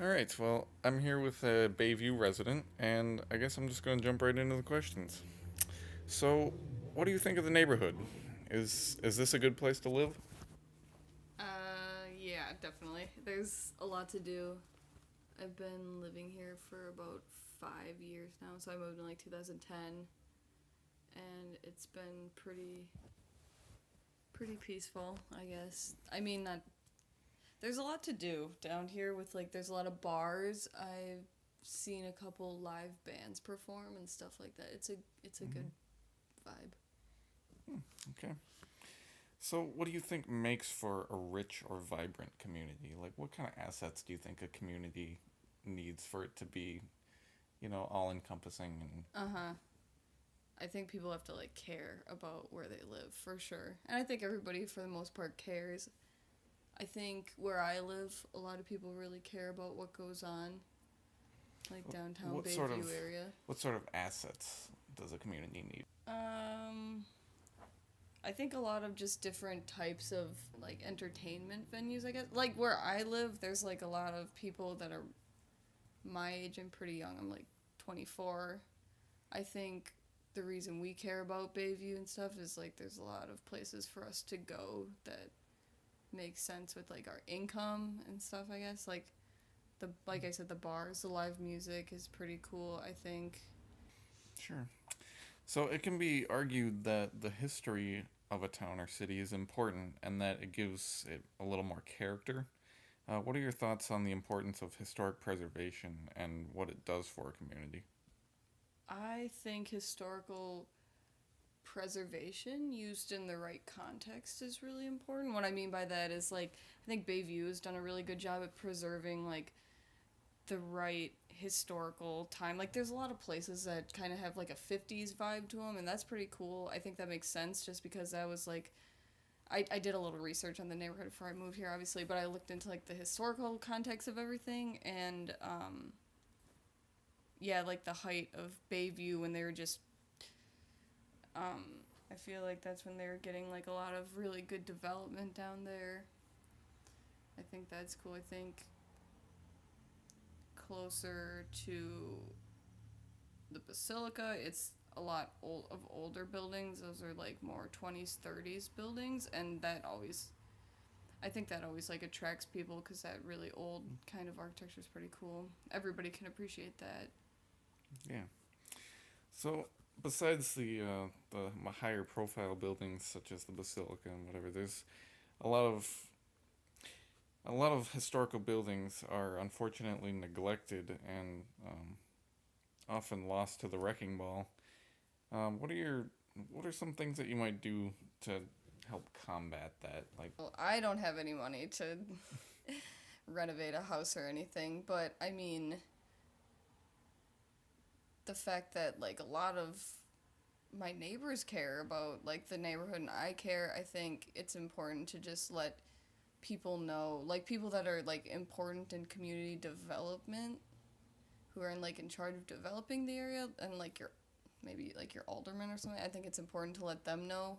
All right, well, I'm here with a Bayview resident, and I guess I'm just going to jump right into the questions. So, what do you think of the neighborhood? Is this a good place to live? Yeah, definitely. There's a lot to do. I've been living here for about 5 years now, so I moved in like 2010, and it's been pretty peaceful, I guess. I mean, not there's a lot to do down here with like there's a lot of bars. I've seen a couple live bands perform and stuff like that. It's a Hmm. good vibe. Okay. So, what do you think makes for a rich or vibrant community? Like, what kind of assets do you think a community needs for it to be, all encompassing and Uh huh. I think people have to like care about where they live for sure. And I think everybody for the most part cares. I think where I live, a lot of people really care about what goes on, like downtown what sort of Bayview area. what sort of assets does a community need? Um, I think a lot of just different types of like entertainment venues, I guess. Like where I live, there's like a lot of people that are my age and pretty young. I'm like 24. I think the reason we care about Bayview and stuff is like there's a lot of places for us to go that make sense with like our income and stuff, I guess. Like I said, the bars, the live music is pretty cool, I think. Sure. So it can be argued that the history of a town or city is important and that it gives it a little more character. What are your thoughts on the importance of historic preservation and what it does for a community? I think historical preservation used in the right context is really important. What I mean by that is like I think Bayview has done a really good job at preserving like the right historical time. Like there's a lot of places that kind of have like a 50s vibe to them and that's pretty cool. I think that makes sense just because that was like I did a little research on the neighborhood before I moved here obviously, but I looked into like the historical context of everything and yeah, like the height of Bayview when they were just um I feel like that's when they were getting like a lot of really good development down there. I think that's cool. I think closer to the basilica, it's a lot of older buildings. Those are like more 20s, 30s buildings, and that always, I think that always like attracts people because that really old kind of architecture is pretty cool. Everybody can appreciate that. Yeah. So besides the higher profile buildings such as the basilica and whatever, there's a lot of a lot of historical buildings are unfortunately neglected and often lost to the wrecking ball. What are some things that you might do to help combat that? Like, Well, I don't have any money to renovate a house or anything, but I mean, the fact that like a lot of my neighbors care about like the neighborhood and I care, I think it's important to just let people know, like people that are like important in community development who are in like in charge of developing the area and like your maybe like your alderman or something. I think it's important to let them know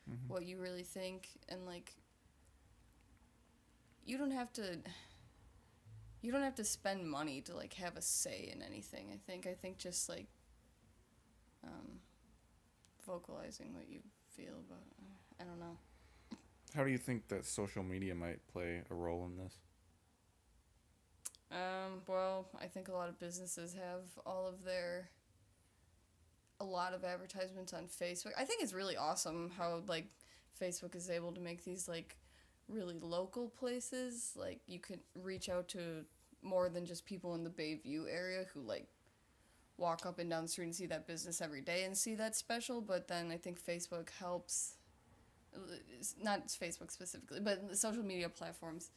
mm-hmm, what you really think and like you don't have to you don't have to spend money to like have a say in anything. I think just like um, vocalizing what you feel about I don't know. how do you think that social media might play a role in this? Well, I think a lot of businesses have all of their a lot of advertisements on Facebook. I think it's really awesome how like Facebook is able to make these like really local places. Like you can reach out to more than just people in the Bayview area who like walk up and down the street and see that business every day and see that special. But then I think Facebook helps, not Facebook specifically, but the social media platforms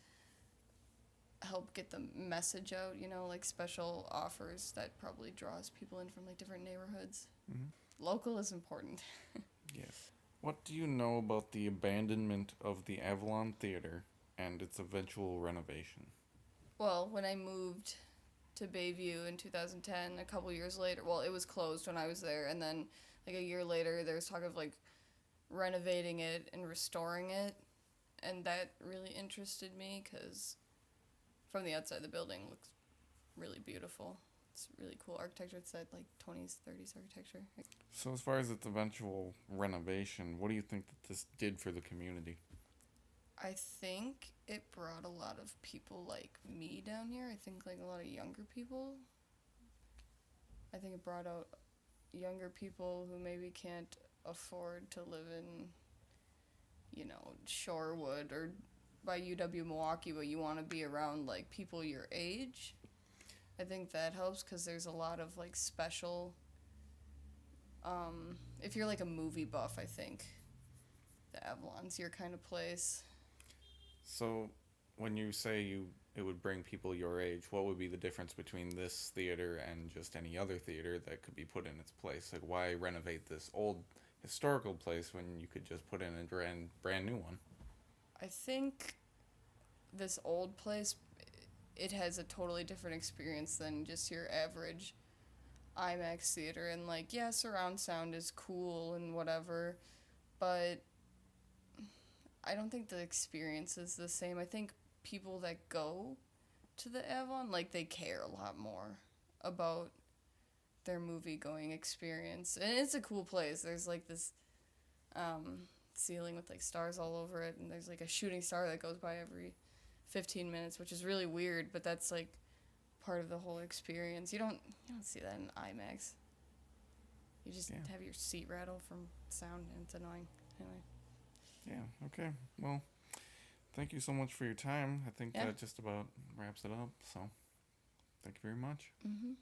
help get the message out, you know, like special offers that probably draws people in from like different neighborhoods. Mm-hmm. Local is important. Yes. What do you know about the abandonment of the Avalon Theater and its eventual renovation? Well, when I moved to Bayview in 2010, a couple years later, well, it was closed when I was there, and then like a year later, there was talk of like renovating it and restoring it, and that really interested me because from the outside, the building looks really beautiful. It's really cool architecture. It's that like 20s, 30s architecture. So as far as its eventual renovation, what do you think that this did for the community? I think it brought a lot of people like me down here. I think like a lot of younger people. I think it brought out younger people who maybe can't afford to live in, Shorewood or by UW Milwaukee, but you want to be around like people your age. I think that helps because there's a lot of like special. If you're like a movie buff, I think the Avalon's your kind of place. So when you say it would bring people your age, what would be the difference between this theater and just any other theater that could be put in its place? Like, why renovate this old historical place when you could just put in a brand new one? I think this old place, it has a totally different experience than just your average IMAX theater. And like, yeah, surround sound is cool and whatever, but I don't think the experience is the same. I think people that go to the Avalon, like, they care a lot more about their movie going experience. And it's a cool place. There's like this ceiling with like stars all over it, and there's like a shooting star that goes by every 15 minutes, which is really weird, but that's like part of the whole experience. You don't see that in IMAX. You just have your seat rattle from sound, and it's annoying. Anyway. Yeah, okay. Well, thank you so much for your time. I think that just about wraps it up. So, thank you very much. Mm-hmm.